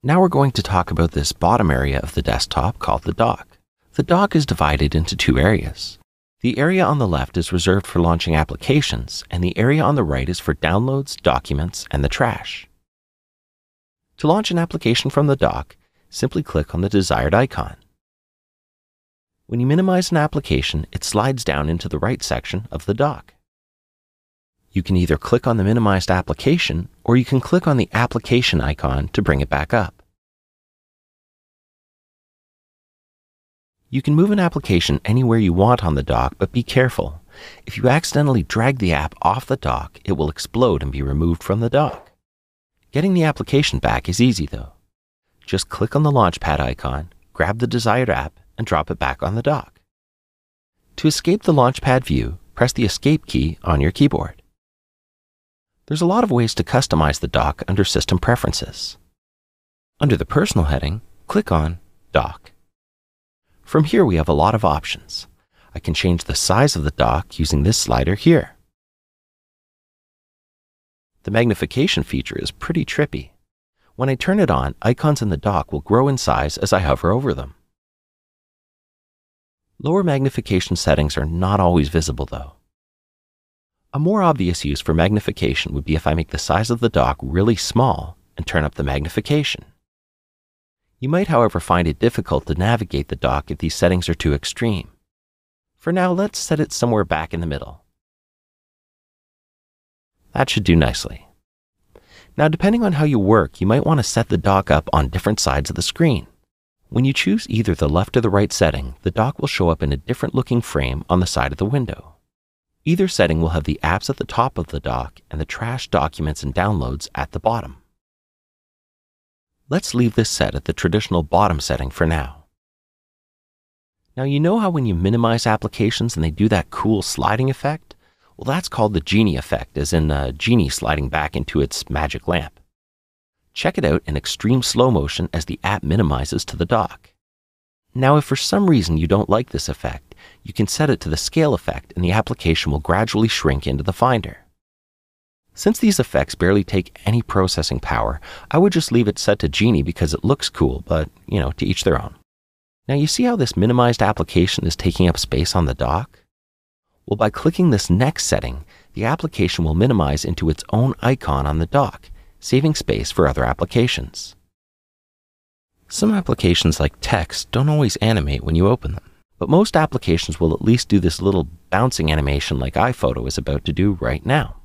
Now we're going to talk about this bottom area of the desktop called the dock. The dock is divided into two areas. The area on the left is reserved for launching applications, and the area on the right is for downloads, documents, and the trash. To launch an application from the dock, simply click on the desired icon. When you minimize an application, it slides down into the right section of the dock. You can either click on the minimized application, or you can click on the application icon to bring it back up. You can move an application anywhere you want on the dock, but be careful. If you accidentally drag the app off the dock, it will explode and be removed from the dock. Getting the application back is easy though. Just click on the Launchpad icon, grab the desired app, and drop it back on the dock. To escape the Launchpad view, press the Escape key on your keyboard. There's a lot of ways to customize the dock under System Preferences. Under the Personal heading, click on Dock. From here we have a lot of options. I can change the size of the dock using this slider here. The magnification feature is pretty trippy. When I turn it on, icons in the dock will grow in size as I hover over them. Lower magnification settings are not always visible though. A more obvious use for magnification would be if I make the size of the dock really small and turn up the magnification. You might, however, find it difficult to navigate the dock if these settings are too extreme. For now, let's set it somewhere back in the middle. That should do nicely. Now, depending on how you work, you might want to set the dock up on different sides of the screen. When you choose either the left or the right setting, the dock will show up in a different looking frame on the side of the window. Either setting will have the apps at the top of the dock and the trash, documents, and downloads at the bottom. Let's leave this set at the traditional bottom setting for now. Now you know how when you minimize applications and they do that cool sliding effect? Well, that's called the genie effect, as in a genie sliding back into its magic lamp. Check it out in extreme slow motion as the app minimizes to the dock. Now if for some reason you don't like this effect, you can set it to the scale effect and the application will gradually shrink into the Finder. Since these effects barely take any processing power, I would just leave it set to Genie because it looks cool, but, to each their own. Now you see how this minimized application is taking up space on the dock? Well, by clicking this next setting, the application will minimize into its own icon on the dock, saving space for other applications. Some applications like text don't always animate when you open them, but most applications will at least do this little bouncing animation like iPhoto is about to do right now.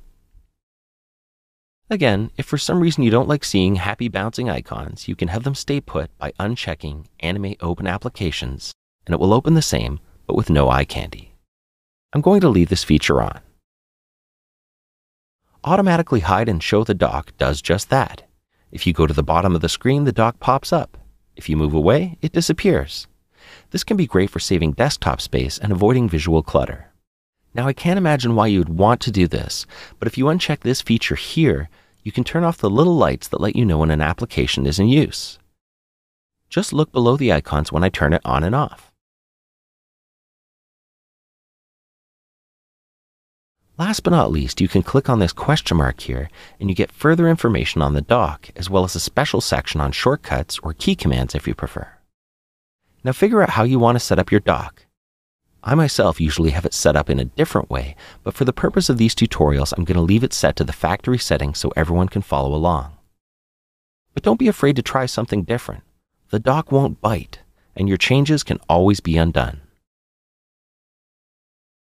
Again, if for some reason you don't like seeing happy bouncing icons, you can have them stay put by unchecking Animate Open Applications, and it will open the same, but with no eye candy. I'm going to leave this feature on. Automatically hide and show the dock does just that. If you go to the bottom of the screen, the dock pops up. If you move away, it disappears. This can be great for saving desktop space and avoiding visual clutter. Now I can't imagine why you would want to do this, but if you uncheck this feature here, you can turn off the little lights that let you know when an application is in use. Just look below the icons when I turn it on and off. Last but not least, you can click on this question mark here and you get further information on the dock, as well as a special section on shortcuts or key commands if you prefer. Now figure out how you want to set up your dock. I myself usually have it set up in a different way, but for the purpose of these tutorials, I'm going to leave it set to the factory settings so everyone can follow along. But don't be afraid to try something different. The dock won't bite, and your changes can always be undone.